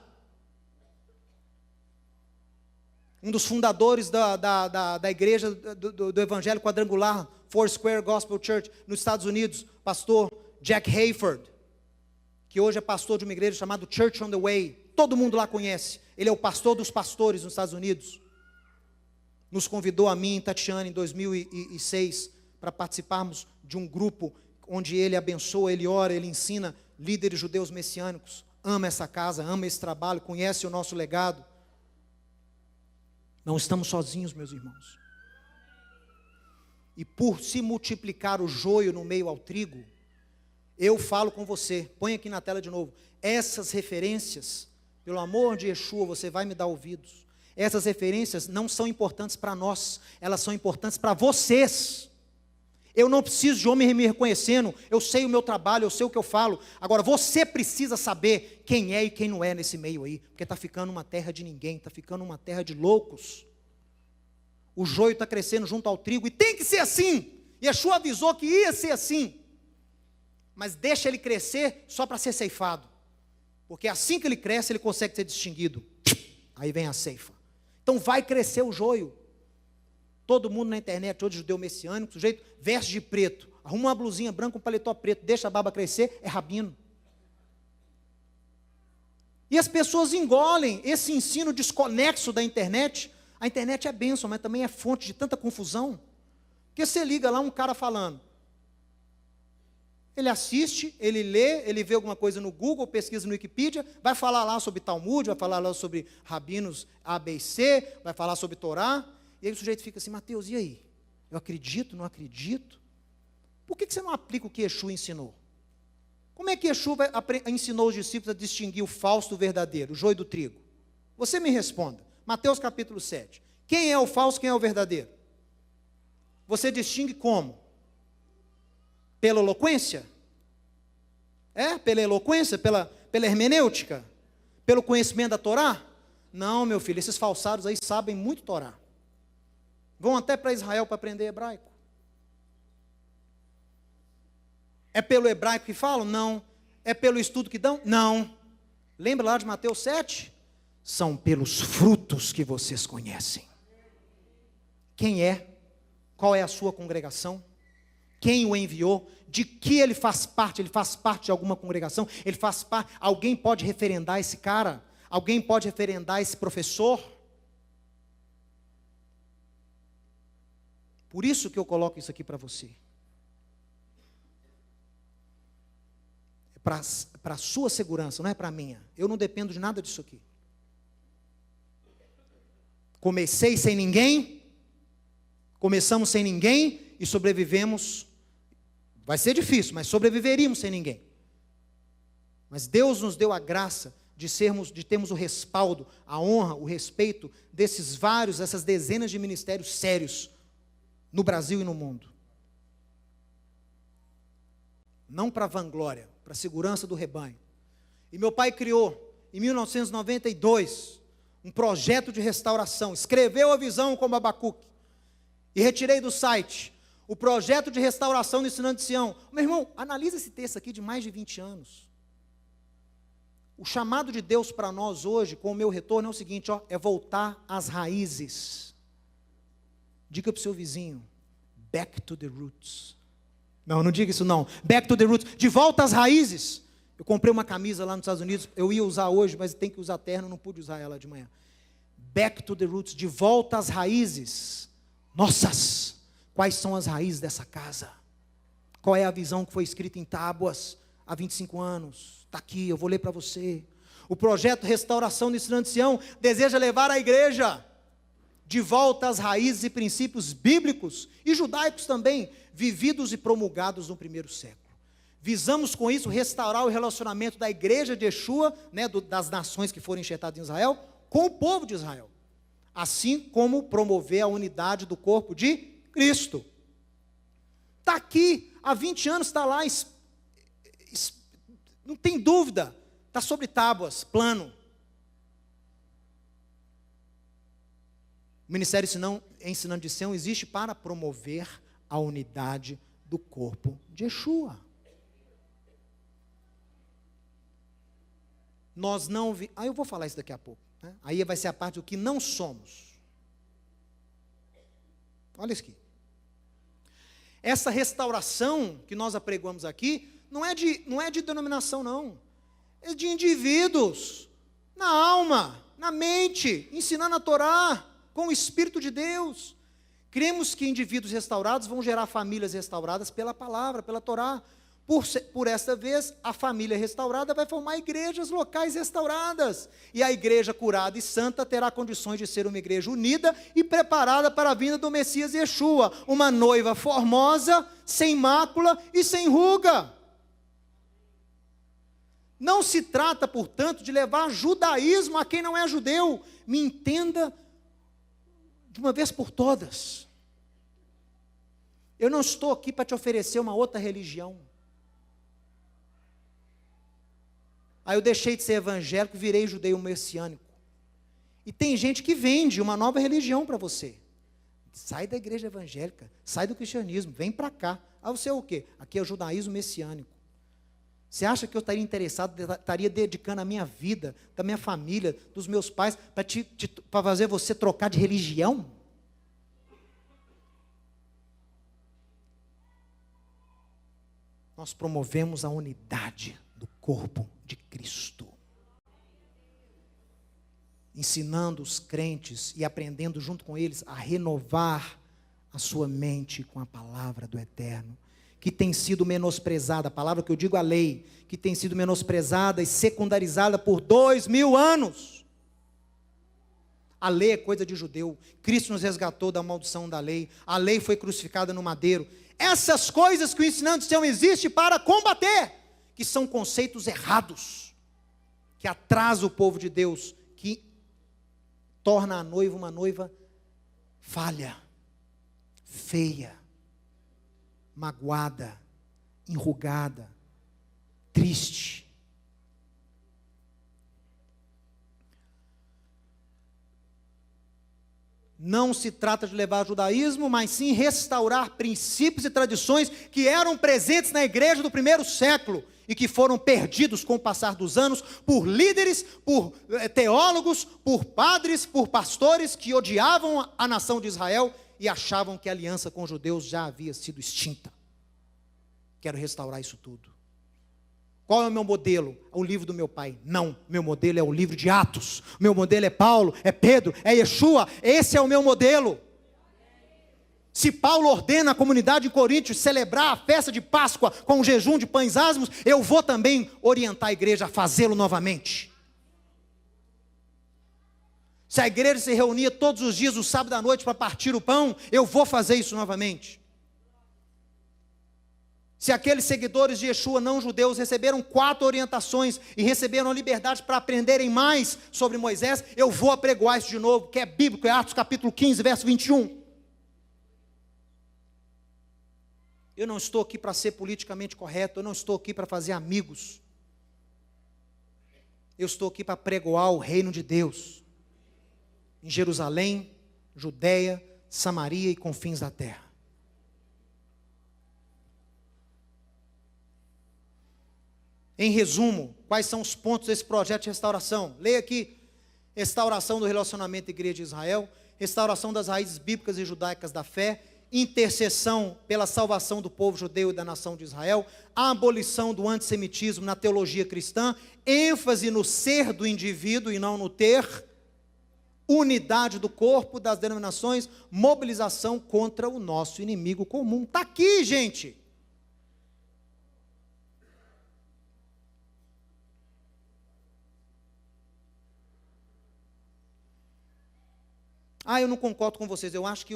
Um dos fundadores da igreja do Evangelho Quadrangular, Foursquare Gospel Church, nos Estados Unidos, pastor Jack Hayford, que hoje é pastor de uma igreja chamada Church on the Way. Todo mundo lá conhece. Ele é o pastor dos pastores nos Estados Unidos. Nos convidou a mim e Tatiana em 2006 para participarmos de um grupo onde ele abençoa, ele ora, ele ensina líderes judeus messiânicos. Ama essa casa, ama esse trabalho, conhece o nosso legado. Não estamos sozinhos, meus irmãos. E por se multiplicar o joio no meio ao trigo, eu falo com você, põe aqui na tela de novo, essas referências, pelo amor de Yeshua, você vai me dar ouvidos. Essas referências não são importantes para nós, elas são importantes para vocês. Eu não preciso de homem me reconhecendo, eu sei o meu trabalho, eu sei o que eu falo. Agora, você precisa saber quem é e quem não é nesse meio aí, porque está ficando uma terra de ninguém, está ficando uma terra de loucos. O joio está crescendo junto ao trigo, e tem que ser assim. Yeshua avisou que ia ser assim. Mas deixa ele crescer só para ser ceifado. Porque assim que ele cresce, ele consegue ser distinguido. Aí vem a ceifa. Então vai crescer o joio. Todo mundo na internet, hoje judeu messiânico, sujeito veste de preto, arruma uma blusinha branca, um paletó preto, deixa a barba crescer, é rabino. E as pessoas engolem esse ensino desconexo da internet. A internet é bênção, mas também é fonte de tanta confusão. Porque você liga lá um cara falando. Ele assiste, ele lê, ele vê alguma coisa no Google, pesquisa no Wikipedia, vai falar lá sobre Talmud, vai falar lá sobre rabinos A, B e C, vai falar sobre Torá, e aí o sujeito fica assim, Mateus, e aí? Eu acredito, não acredito? Por que você não aplica o que Yeshua ensinou? Como é que Yeshua ensinou os discípulos a distinguir o falso do verdadeiro, o joio do trigo? Você me responda. Mateus capítulo 7. Quem é o falso, quem é o verdadeiro? Você distingue como? Pela eloquência? Pela eloquência? Pela hermenêutica? Pelo conhecimento da Torá? Não, meu filho, esses falsários aí sabem muito Torá. Vão até para Israel para aprender hebraico. É pelo hebraico que falam? Não. É pelo estudo que dão? Não. Lembra lá de Mateus 7? São pelos frutos que vocês conhecem. Quem é? Qual é a sua congregação? Quem o enviou? De que ele faz parte? Ele faz parte de alguma congregação? Ele faz parte? Alguém pode referendar esse cara? Alguém pode referendar esse professor? Por isso que eu coloco isso aqui para você. É para a sua segurança, não é para a minha. Eu não dependo de nada disso aqui. Comecei sem ninguém, começamos sem ninguém e sobrevivemos. Vai ser difícil, mas sobreviveríamos sem ninguém. Mas Deus nos deu a graça de termos o respaldo, a honra, o respeito essas dezenas de ministérios sérios no Brasil e no mundo. Não para vanglória, para a segurança do rebanho. E meu pai criou, em 1992, um projeto de restauração, escreveu a visão como Abacuque, e retirei do site o projeto de restauração do Ensinando de Sião. Meu irmão, analisa esse texto aqui de mais de 20 anos. O chamado de Deus para nós hoje, com o meu retorno, é o seguinte, é voltar às raízes. Diga para o seu vizinho, back to the roots. Não diga isso não, back to the roots, de volta às raízes. Eu comprei uma camisa lá nos Estados Unidos, eu ia usar hoje, mas tem que usar terno, não pude usar ela de manhã. Back to the roots, de volta às raízes. Nossas, quais são as raízes dessa casa? Qual é a visão que foi escrita em tábuas há 25 anos? Está aqui, eu vou ler para você. O projeto Restauração do Ensinando de Sião deseja levar a igreja de volta às raízes e princípios bíblicos e judaicos também, vividos e promulgados no primeiro século. Visamos com isso restaurar o relacionamento da igreja de Yeshua, das nações que foram enxertadas em Israel, com o povo de Israel. Assim como promover a unidade do corpo de Cristo. Está aqui, há 20 anos está lá, não tem dúvida, está sobre tábuas, plano. O Ministério Ensinando de Sião existe para promover a unidade do corpo de Yeshua. Nós não eu vou falar isso daqui a pouco. Aí vai ser a parte do que não somos. Olha isso aqui. Essa restauração que nós apregoamos aqui, não é de denominação não. É de indivíduos, na alma, na mente, ensinando a Torá, com o Espírito de Deus. Cremos que indivíduos restaurados vão gerar famílias restauradas pela palavra, pela Torá. Por esta vez, a família restaurada vai formar igrejas locais restauradas. E a igreja curada e santa terá condições de ser uma igreja unida e preparada para a vinda do Messias Yeshua. Uma noiva formosa, sem mácula e sem ruga. Não se trata, portanto, de levar judaísmo a quem não é judeu. Me entenda de uma vez por todas. Eu não estou aqui para te oferecer uma outra religião. Aí eu deixei de ser evangélico e virei judeu messiânico. E tem gente que vende uma nova religião para você. Sai da igreja evangélica, sai do cristianismo, vem para cá. Ah, você é o quê? Aqui é o judaísmo messiânico. Você acha que eu estaria interessado, estaria dedicando a minha vida, da minha família, dos meus pais, para fazer você trocar de religião? Nós promovemos a unidade do corpo de Cristo, ensinando os crentes e aprendendo junto com eles a renovar a sua mente com a palavra do Eterno, que tem sido menosprezada, a palavra que eu digo, a lei, que tem sido menosprezada e secundarizada por 2000 anos. A lei é coisa de judeu, Cristo nos resgatou da maldição da lei, a lei foi crucificada no madeiro. Essas coisas que o ensinante cristão existe para combater, que são conceitos errados, que atrasam o povo de Deus, que torna a noiva uma noiva falha, feia, magoada, enrugada, triste. Não se trata de levar o judaísmo, mas sim restaurar princípios e tradições que eram presentes na igreja do primeiro século e que foram perdidos com o passar dos anos por líderes, por teólogos, por padres, por pastores que odiavam a nação de Israel e achavam que a aliança com os judeus já havia sido extinta. Quero restaurar isso tudo. Qual é o meu modelo? O livro do meu pai. Não, meu modelo é o livro de Atos. Meu modelo é Paulo, é Pedro, é Yeshua. Esse é o meu modelo. Se Paulo ordena a comunidade de Coríntios celebrar a festa de Páscoa com um jejum de pães asmos, eu vou também orientar a igreja a fazê-lo novamente. Se a igreja se reunia todos os dias, no sábado à noite, para partir o pão, eu vou fazer isso novamente. Se aqueles seguidores de Yeshua não judeus receberam 4 orientações e receberam a liberdade para aprenderem mais sobre Moisés, eu vou apregoar isso de novo, que é bíblico, é Atos capítulo 15, verso 21. Eu não estou aqui para ser politicamente correto, eu não estou aqui para fazer amigos. Eu estou aqui para apregoar o reino de Deus, em Jerusalém, Judeia, Samaria e confins da terra. Em resumo, quais são os pontos desse projeto de restauração? Leia aqui: restauração do relacionamento igreja e Israel, restauração das raízes bíblicas e judaicas da fé, intercessão pela salvação do povo judeu e da nação de Israel, a abolição do antissemitismo na teologia cristã, ênfase no ser do indivíduo e não no ter, unidade do corpo das denominações, mobilização contra o nosso inimigo comum. Está aqui, gente. Eu não concordo com vocês, eu acho que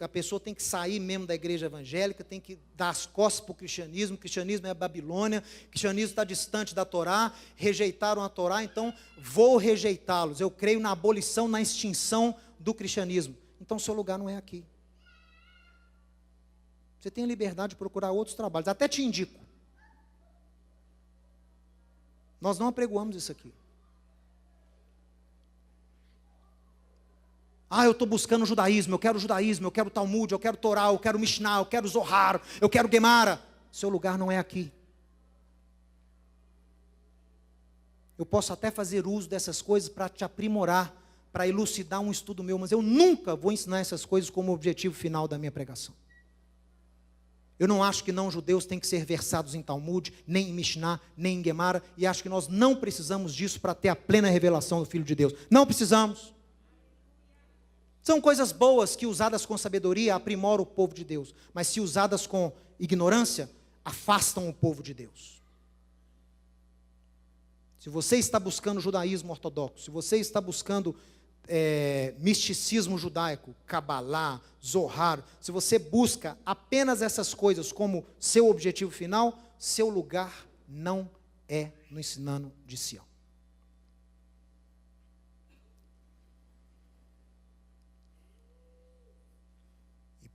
a pessoa tem que sair mesmo da igreja evangélica, tem que dar as costas para o cristianismo é a Babilônia, o cristianismo está distante da Torá, rejeitaram a Torá, então vou rejeitá-los, eu creio na abolição, na extinção do cristianismo. Então seu lugar não é aqui. Você tem a liberdade de procurar outros trabalhos, até te indico. Nós não apregoamos isso aqui. Eu estou buscando o judaísmo, eu quero Talmud, eu quero Torá, eu quero Mishnah, eu quero Zohar, eu quero Gemara. Seu lugar não é aqui. Eu posso até fazer uso dessas coisas para te aprimorar, para elucidar um estudo meu, mas eu nunca vou ensinar essas coisas como objetivo final da minha pregação. Eu não acho que não-judeus têm que ser versados em Talmud, nem em Mishnah, nem em Gemara, e acho que nós não precisamos disso para ter a plena revelação do Filho de Deus. Não precisamos. São coisas boas que, usadas com sabedoria, aprimoram o povo de Deus. Mas se usadas com ignorância, afastam o povo de Deus. Se você está buscando judaísmo ortodoxo, se você está buscando misticismo judaico, Kabbalah, Zohar, se você busca apenas essas coisas como seu objetivo final, seu lugar não é no ensinando de Sião.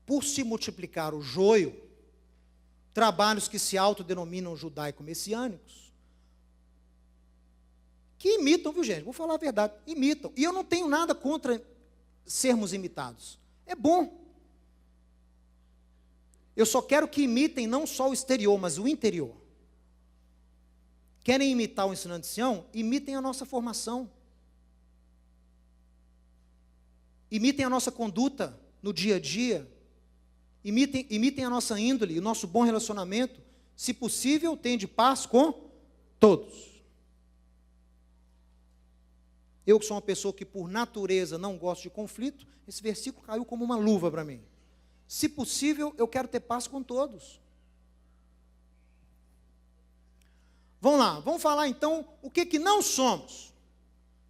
Por se multiplicar o joio, trabalhos que se autodenominam judaico-messiânicos, que imitam, viu gente? Vou falar a verdade, imitam. E eu não tenho nada contra sermos imitados. É bom. Eu só quero que imitem não só o exterior, mas o interior. Querem imitar o ensinante de Sião? Imitem a nossa formação. Imitem a nossa conduta no dia a dia. Imitem a nossa índole, o nosso bom relacionamento. Se possível, tende paz com todos. Eu que sou uma pessoa que por natureza não gosto de conflito, esse versículo caiu como uma luva para mim. Se possível, eu quero ter paz com todos. Vamos lá, vamos falar então o que não somos.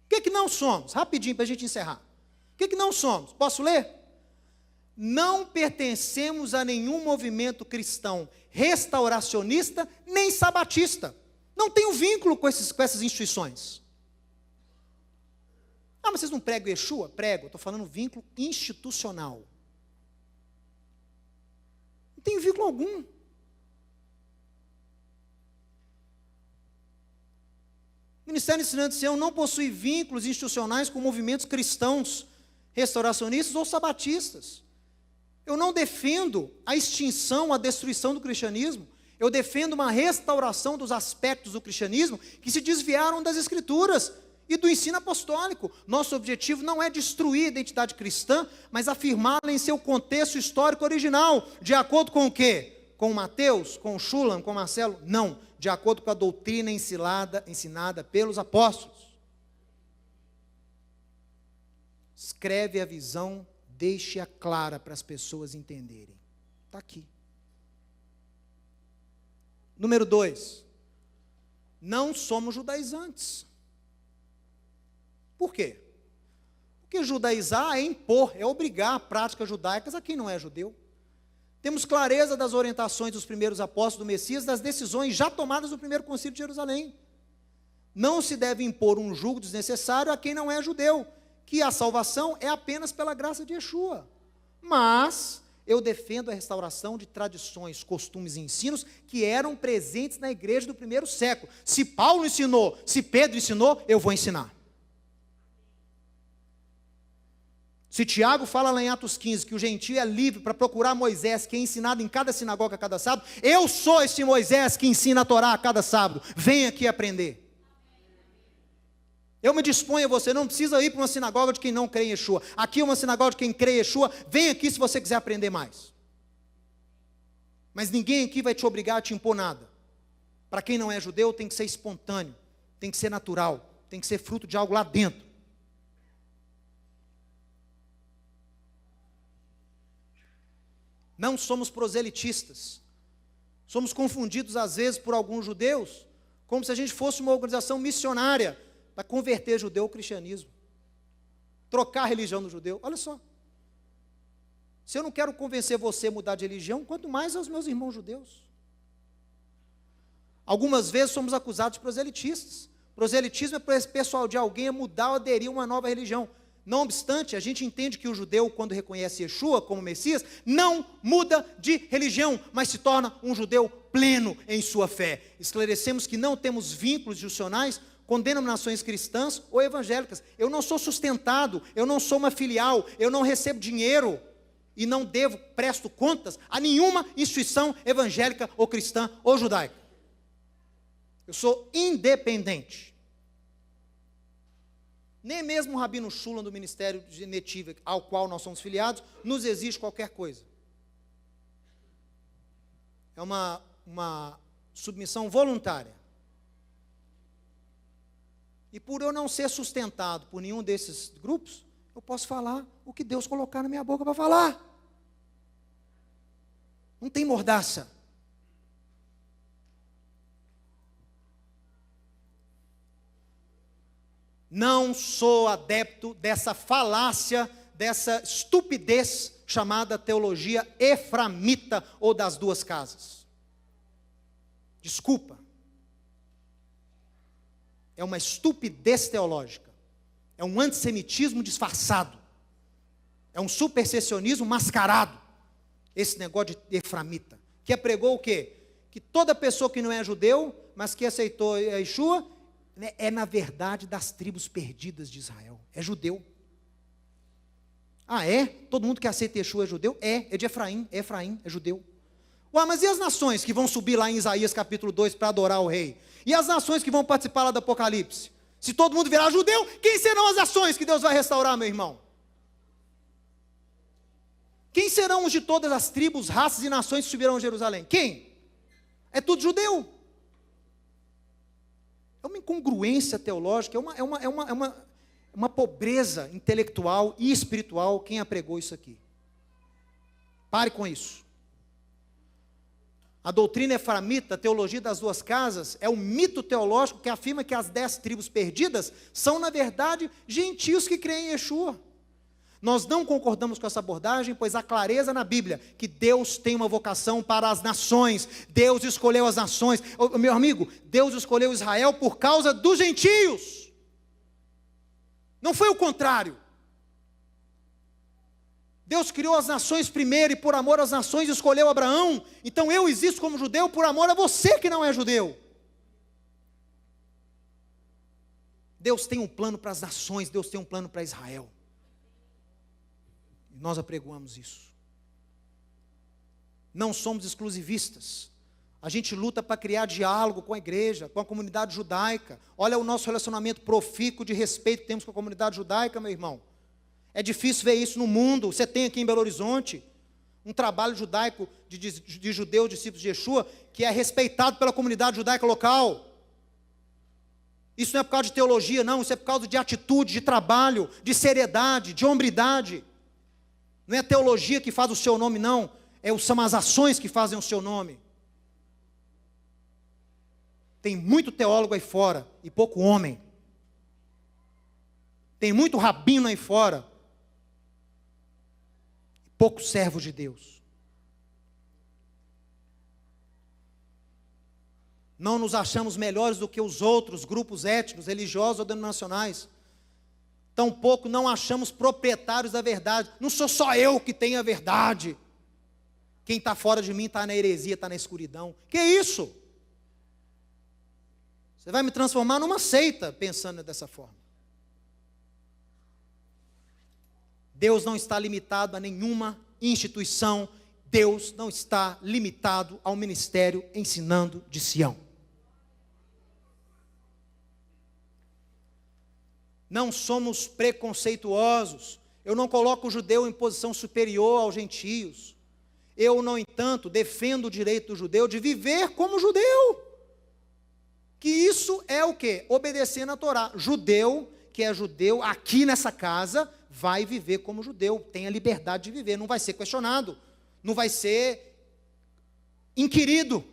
O que não somos? Rapidinho para a gente encerrar. O que não somos? Posso ler? Não pertencemos a nenhum movimento cristão restauracionista nem sabatista. Não tenho vínculo com essas instituições. Ah, mas vocês não pregam Yeshua? Prego, estou falando vínculo institucional. Não tem vínculo algum. O Ministério Ensinante de Sião não possui vínculos institucionais com movimentos cristãos, restauracionistas ou sabatistas. Eu não defendo a extinção, a destruição do cristianismo. Eu defendo uma restauração dos aspectos do cristianismo que se desviaram das Escrituras e do ensino apostólico. Nosso objetivo não é destruir a identidade cristã, mas afirmá-la em seu contexto histórico original. De acordo com o quê? Com Mateus, com Shulam, com Marcelo? Não. De acordo com a doutrina ensinada pelos apóstolos. Escreve a visão, deixe-a clara para as pessoas entenderem. Está aqui. Número 2. Não somos judaizantes. Por quê? Porque judaizar é impor, é obrigar práticas judaicas a quem não é judeu. Temos clareza das orientações dos primeiros apóstolos do Messias, das decisões já tomadas no primeiro concílio de Jerusalém. Não se deve impor um jugo desnecessário a quem não é judeu, que a salvação é apenas pela graça de Yeshua. Mas eu defendo a restauração de tradições, costumes e ensinos que eram presentes na igreja do primeiro século. Se Paulo ensinou, se Pedro ensinou, eu vou ensinar. Se Tiago fala lá em Atos 15 que o gentio é livre para procurar Moisés, que é ensinado em cada sinagoga a cada sábado, eu sou esse Moisés que ensina a Torá a cada sábado. Vem aqui aprender. Eu me disponho a você, não precisa ir para uma sinagoga de quem não crê em Yeshua. Aqui é uma sinagoga de quem crê em Yeshua, vem aqui se você quiser aprender mais. Mas ninguém aqui vai te obrigar a te impor nada. Para quem não é judeu, tem que ser espontâneo, tem que ser natural, tem que ser fruto de algo lá dentro. Não somos proselitistas. Somos confundidos às vezes por alguns judeus, como se a gente fosse uma organização missionária para converter judeu ao cristianismo. Trocar a religião do judeu. Olha só. Se eu não quero convencer você a mudar de religião, quanto mais aos meus irmãos judeus. Algumas vezes somos acusados de proselitistas. Proselitismo é para esse pessoal de alguém a mudar ou aderir a uma nova religião. Não obstante, a gente entende que o judeu, quando reconhece Yeshua como Messias, não muda de religião, mas se torna um judeu pleno em sua fé. Esclarecemos que não temos vínculos institucionais com denominações cristãs ou evangélicas. Eu não sou sustentado, eu não sou uma filial, eu não recebo dinheiro e não presto contas a nenhuma instituição evangélica ou cristã ou judaica. Eu sou independente. Nem mesmo o Rabino Shulam do Ministério de Netiva, ao qual nós somos filiados, nos exige qualquer coisa. É uma submissão voluntária. E por eu não ser sustentado por nenhum desses grupos, eu posso falar o que Deus colocar na minha boca para falar. Não tem mordaça. Não sou adepto dessa falácia, dessa estupidez chamada teologia eframita ou das duas casas. Desculpa. É uma estupidez teológica. É um antissemitismo disfarçado. É um supersessionismo mascarado. Esse negócio de eframita. Que pregou o quê? Que toda pessoa que não é judeu, mas que aceitou Yeshua, é na verdade das tribos perdidas de Israel. É judeu. Ah, é? Todo mundo que aceita Yeshua é judeu? É de Efraim, é judeu. Ué, mas e as nações que vão subir lá em Isaías capítulo 2 para adorar o rei? E as nações que vão participar lá do Apocalipse? Se todo mundo virar judeu, quem serão as nações que Deus vai restaurar, meu irmão? Quem serão os de todas as tribos, raças e nações que subirão a Jerusalém? Quem? É tudo judeu. É uma incongruência teológica, é uma pobreza intelectual e espiritual quem apregou isso aqui. Pare com isso. A doutrina efraimita, a teologia das duas casas, é um mito teológico que afirma que as 10 tribos perdidas são, na verdade, gentios que creem em Yeshua. Nós não concordamos com essa abordagem, pois há clareza na Bíblia que Deus tem uma vocação para as nações. Deus escolheu as nações. Meu amigo, Deus escolheu Israel por causa dos gentios. Não foi o contrário. Deus criou as nações primeiro e por amor às nações escolheu Abraão. Então eu existo como judeu por amor a você que não é judeu. Deus tem um plano para as nações, Deus tem um plano para Israel. E nós apregoamos isso. Não somos exclusivistas. A gente luta para criar diálogo com a igreja, com a comunidade judaica. Olha o nosso relacionamento profícuo de respeito que temos com a comunidade judaica, meu irmão. É difícil ver isso no mundo. Você tem aqui em Belo Horizonte um trabalho judaico de judeus, discípulos de Yeshua, que é respeitado pela comunidade judaica local. Isso não é por causa de teologia, não. Isso é por causa de atitude, de trabalho, de seriedade, de hombridade. Não é a teologia que faz o seu nome, não. São as ações que fazem o seu nome. Tem muito teólogo aí fora e pouco homem. Tem muito rabino aí fora e poucos servos de Deus. Não nos achamos melhores do que os outros grupos étnicos, religiosos ou denominacionais. Tampouco não achamos proprietários da verdade. Não sou só eu que tenho a verdade. Quem está fora de mim está na heresia, está na escuridão. Que isso? Você vai me transformar numa seita pensando dessa forma. Deus não está limitado a nenhuma instituição. Deus não está limitado ao ministério ensinando de Sião. Não somos preconceituosos. Eu não coloco o judeu em posição superior aos gentios. Eu, no entanto, defendo o direito do judeu de viver como judeu. Que isso é o quê? Obedecendo a Torá. Judeu, que é judeu, aqui nessa casa, vai viver como judeu. Tem a liberdade de viver, não vai ser questionado. Não vai ser inquirido.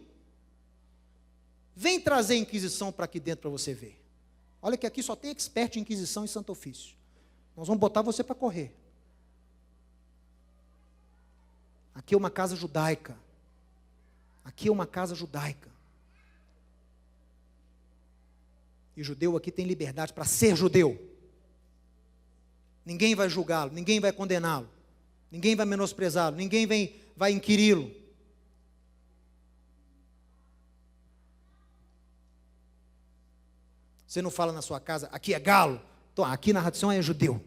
Vem trazer Inquisição para aqui dentro para você ver. Olha que aqui só tem expert em Inquisição e Santo Ofício. Nós vamos botar você para correr. Aqui é uma casa judaica. Aqui é uma casa judaica. E judeu aqui tem liberdade para ser judeu. Ninguém vai julgá-lo, ninguém vai condená-lo, ninguém vai menosprezá-lo, ninguém vai inquiri-lo. Você não fala na sua casa, aqui é galo, então, aqui na Radição é judeu.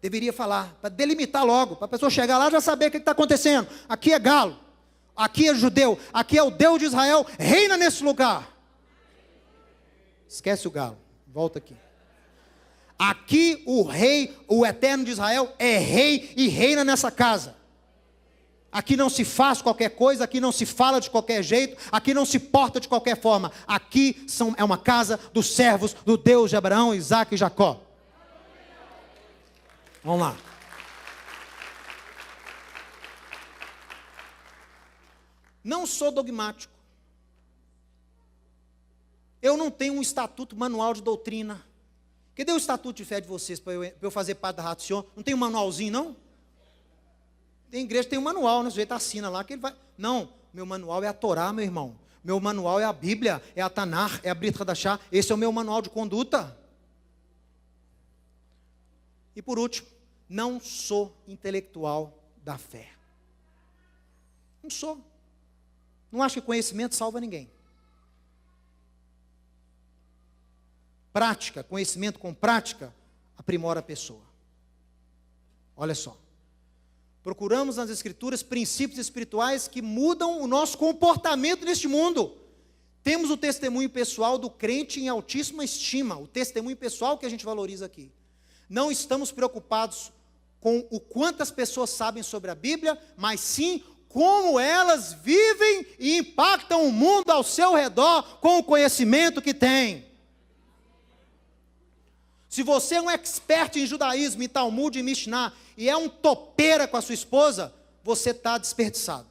Deveria falar, para delimitar logo, para a pessoa chegar lá e já saber o que está acontecendo. Aqui é galo, aqui é judeu, aqui é o Deus de Israel, reina nesse lugar. Esquece o galo, volta aqui. Aqui o rei, o eterno de Israel, é rei e reina nessa casa. Aqui não se faz qualquer coisa, aqui não se fala de qualquer jeito, aqui não se porta de qualquer forma. Aqui é uma casa dos servos do Deus de Abraão, Isaac e Jacó. Vamos lá. Não sou dogmático. Eu não tenho um estatuto manual de doutrina. Cadê o estatuto de fé de vocês para eu fazer parte da Ratio? Não tem um manualzinho, não? Tem igreja que tem um manual, né? O sujeito assina lá que ele vai. Não, meu manual é a Torá, meu irmão. Meu manual é a Bíblia, é a Tanar, é a Brit Hadashah. Esse é o meu manual de conduta. E por último, não sou intelectual da fé. Não sou. Não acho que conhecimento salva ninguém. Prática, conhecimento com prática, aprimora a pessoa. Olha só. Procuramos nas Escrituras princípios espirituais que mudam o nosso comportamento neste mundo. Temos o testemunho pessoal do crente em altíssima estima, o testemunho pessoal que a gente valoriza aqui. Não estamos preocupados com o quanto as pessoas sabem sobre a Bíblia, mas sim como elas vivem e impactam o mundo ao seu redor com o conhecimento que têm. Se você é um expert em judaísmo, em Talmud e Mishnah, e é um topeira com a sua esposa, você está desperdiçado.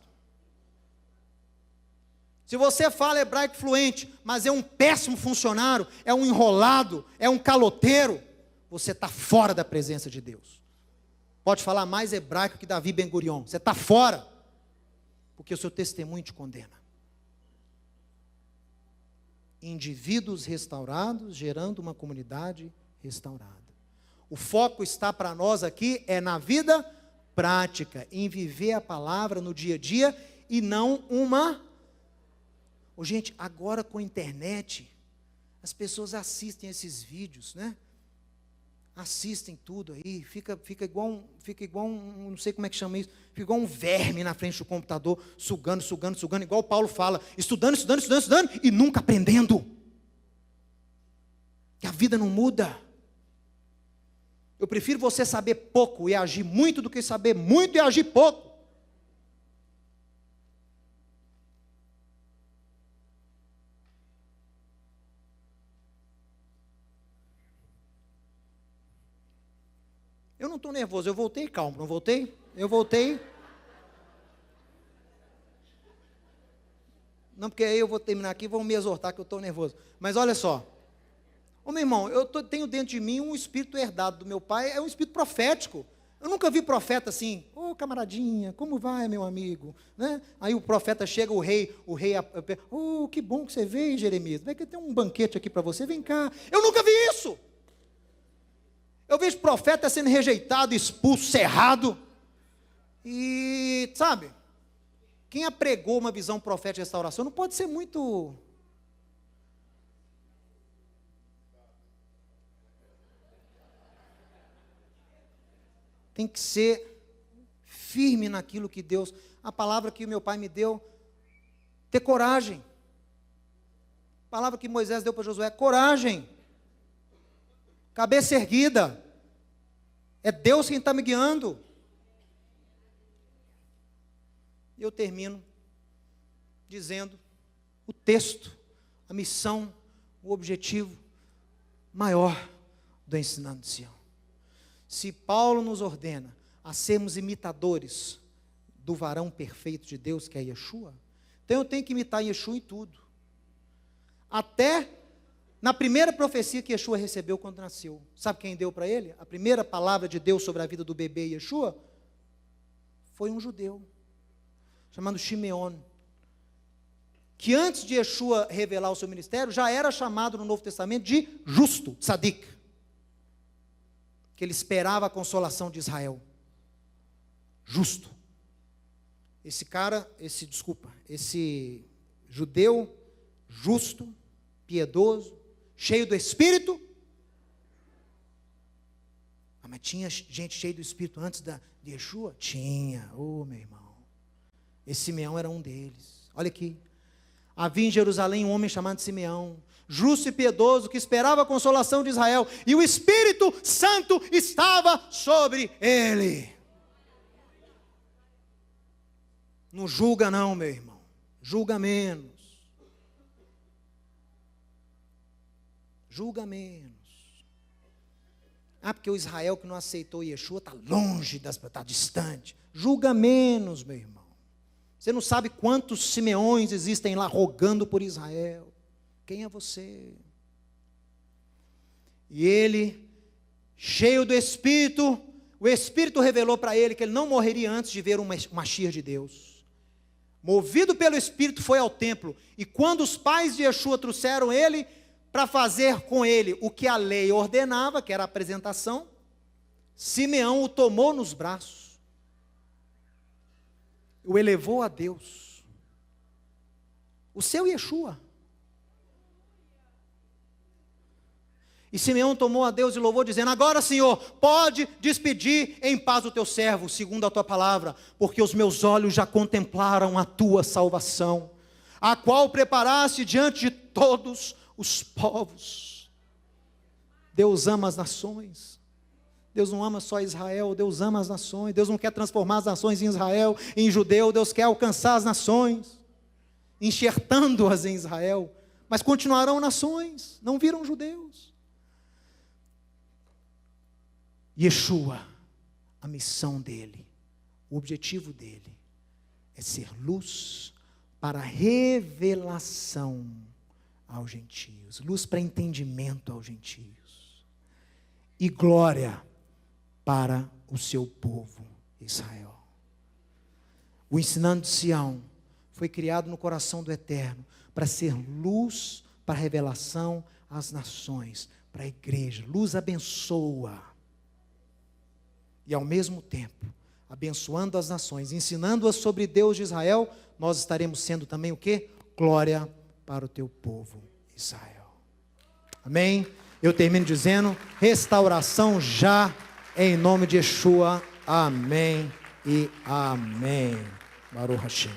Se você fala hebraico fluente, mas é um péssimo funcionário, é um enrolado, é um caloteiro, você está fora da presença de Deus. Pode falar mais hebraico que Davi Ben-Gurion, você está fora, porque o seu testemunho te condena. Indivíduos restaurados, gerando uma comunidade restaurada. O foco está para nós aqui é na vida prática, em viver a palavra no dia a dia e não uma... Gente, agora com a internet, as pessoas assistem esses vídeos, né? Assistem tudo aí, fica igual um, não sei como é que chama isso, fica igual um verme na frente do computador, sugando, igual o Paulo fala, estudando, e nunca aprendendo. Que a vida não muda. Eu prefiro você saber pouco e agir muito do que saber muito e agir pouco. Eu não estou nervoso, eu voltei calmo, não voltei? Eu voltei. Não, porque aí eu vou terminar aqui e vão me exortar que eu estou nervoso. Mas olha só. Ô meu irmão, tenho dentro de mim um espírito herdado do meu pai, é um espírito profético. Eu nunca vi profeta assim, ô camaradinha, como vai meu amigo? Né? Aí o profeta chega, o rei, que bom que você veio, Jeremias, vai que tem um banquete aqui para você, vem cá. Eu nunca vi isso. Eu vejo profeta sendo rejeitado, expulso, cerrado. E, sabe, quem apregou uma visão profética de restauração não pode ser muito... Tem que ser firme naquilo que Deus... A palavra que o meu pai me deu, ter coragem. A palavra que Moisés deu para Josué, coragem. Cabeça erguida. É Deus quem está me guiando. E eu termino dizendo o texto, a missão, o objetivo maior do Ensinando de Sião. Se Paulo nos ordena a sermos imitadores do varão perfeito de Deus, que é Yeshua, então eu tenho que imitar Yeshua em tudo. Até na primeira profecia que Yeshua recebeu quando nasceu. Sabe quem deu para ele? A primeira palavra de Deus sobre a vida do bebê Yeshua foi um judeu, chamado Shimeon, que antes de Yeshua revelar o seu ministério, já era chamado no Novo Testamento de justo, tzadik, que ele esperava a consolação de Israel. Justo. Esse judeu justo, piedoso, cheio do Espírito. Mas tinha gente cheia do Espírito antes de Yeshua? Tinha, meu irmão. Esse Simeão era um deles. Olha aqui. Havia em Jerusalém um homem chamado Simeão, justo e piedoso, que esperava a consolação de Israel, e o Espírito Santo estava sobre ele. Não julga não, meu irmão. Julga menos. Julga menos. Porque o Israel que não aceitou Yeshua está longe, está distante. Julga menos, meu irmão. Você não sabe quantos Simeões existem lá rogando por Israel. Quem é você? E ele, cheio do Espírito, o Espírito revelou para ele que ele não morreria antes de ver o Mashiach de Deus. Movido pelo Espírito, foi ao templo. E quando os pais de Yeshua trouxeram ele para fazer com ele o que a lei ordenava, que era a apresentação, Simeão o tomou nos braços, o elevou a Deus, o seu Yeshua. E Simeão tomou a Deus e louvou, dizendo: agora, Senhor, pode despedir em paz o teu servo, segundo a tua palavra, porque os meus olhos já contemplaram a tua salvação, a qual preparaste diante de todos os povos. Deus ama as nações. Deus não ama só Israel, Deus ama as nações. Deus não quer transformar as nações em Israel, em judeu. Deus quer alcançar as nações, enxertando-as em Israel. Mas continuarão nações, não viram judeus. Yeshua, a missão dele, o objetivo dele é ser luz para revelação aos gentios, luz para entendimento aos gentios, e glória para o seu povo Israel. O ensinando de Sião foi criado no coração do Eterno para ser luz para revelação às nações, para a igreja. Luz abençoa. E ao mesmo tempo, abençoando as nações, ensinando-as sobre Deus de Israel, nós estaremos sendo também o quê? Glória para o teu povo Israel. Amém? Eu termino dizendo, restauração já em nome de Yeshua. Amém e amém. Baruch Hashem.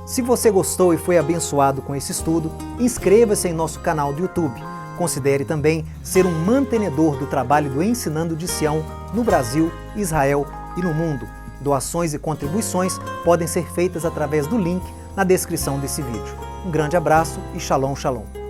Se você gostou e foi abençoado com esse estudo, inscreva-se em nosso canal do YouTube. Considere também ser um mantenedor do trabalho do Ensinando de Sião no Brasil, Israel e no mundo. Doações e contribuições podem ser feitas através do link na descrição desse vídeo. Um grande abraço e shalom, shalom.